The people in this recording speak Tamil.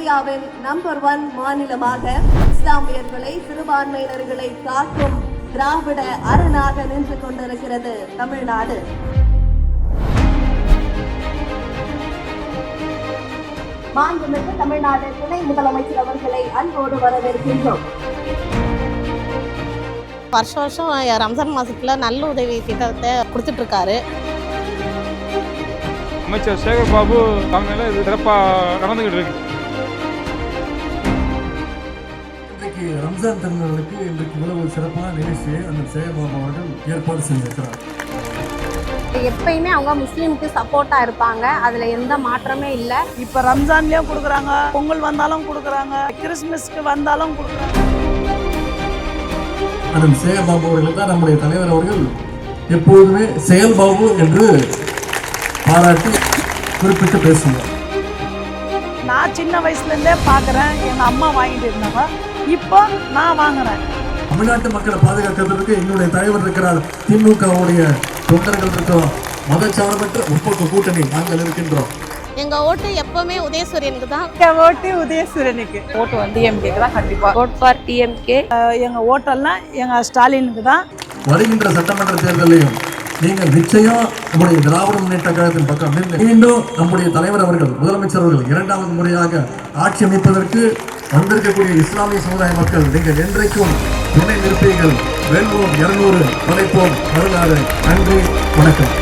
இந்தியாவின் நம்பர் 1 மாநிலமாக இஸ்லாமியர்களை சிறுபான்மையினர்களை காக்கும் திராவிட அரணாக நின்று கொண்டிருக்கிறது தமிழ்நாடு. மாண்புமிகு தமிழ்நாடு துணை முதலமைச்சர் அவர்களை அன்போடு வரவேற்கின்றோம். வருஷம் ரம்ஜான் மாசத்துல நல்ல உதவி திட்டத்தை கொடுத்துட்டு இருக்காரு. அமைச்சர் சேகர் பாபு தலைமையில் இது சிறப்பாக நடந்துகிட்டு இருக்கு. இன்றைக்கு ரம்ஜான் திருநாளுக்கு இன்றைக்கு இவ்வளவு சிறப்பான நிகழ்ச்சியை அந்த சேகர் பாபு அவர்கள் ஏற்பாடு செஞ்சிருக்கிறார். எப்பயுமே அவங்க முஸ்லீமுக்கு சப்போர்ட்டா இருப்பாங்க, அதுல எந்த மாற்றமே இல்லை. இப்ப ரம்ஜான்லயும் கொடுக்குறாங்க, பொங்கல் வந்தாலும் கொடுக்குறாங்க, கிறிஸ்துமஸ்க்கு வந்தாலும் கொடுக்குறாங்க. அந்த சேகர் பாபு அவர்கள் தான் நம்முடைய தலைவர் அவர்கள் எப்போதுமே செயல் பாபு என்று பாராட்டி குறிப்பிட்டு பேசுவார். நான் சின்ன வயசுல இருந்தே பாக்குறேன், எங்க அம்மா வாங்கிட்டு இருந்தாங்க, இப்போ நான் வாங்குறேன். தமிழ்நாட்டு மக்களை பாதுகாக்கிறதுக்கு என்னுடைய தலைவர் இருக்கிறார், திமுகவுடைய தொண்டர்கள் இருக்கிறோம், மதச்சார்பற்ற முற்போக்கு கூட்டணி நாங்கள் இருக்கின்றோம். எங்க ஓட்டு எப்பவுமே உதயசூரியனுக்கு தான். ஓட்டு உதயசூரியனுக்கு. ஓட்டு வந்து டிஎம்கேக்கு தான். கண்டிப்பா ஓட் ஃபார் டிஎம்கே. எங்க ஓட்டெல்லாம் எங்க ஸ்டாலினுக்கு தான். வருகின்ற சட்டமன்ற தேர்தலையும் நீங்கள் நிச்சயம் நம்முடைய திராவிட முன்னேற்ற கழகத்தின் பக்கம் மீண்டும் நம்முடைய தலைவர் அவர்கள் முதலமைச்சர் அவர்கள் இரண்டாவது முறையாக ஆட்சி அமைப்பதற்கு வந்திருக்கக்கூடிய இஸ்லாமிய சமுதாய மக்கள் நீங்கள் என்றைக்கும் துணை நிற்பீர்கள். வெல்வோம் 200, படைப்போம் வரலாறு. நன்றி, வணக்கம்.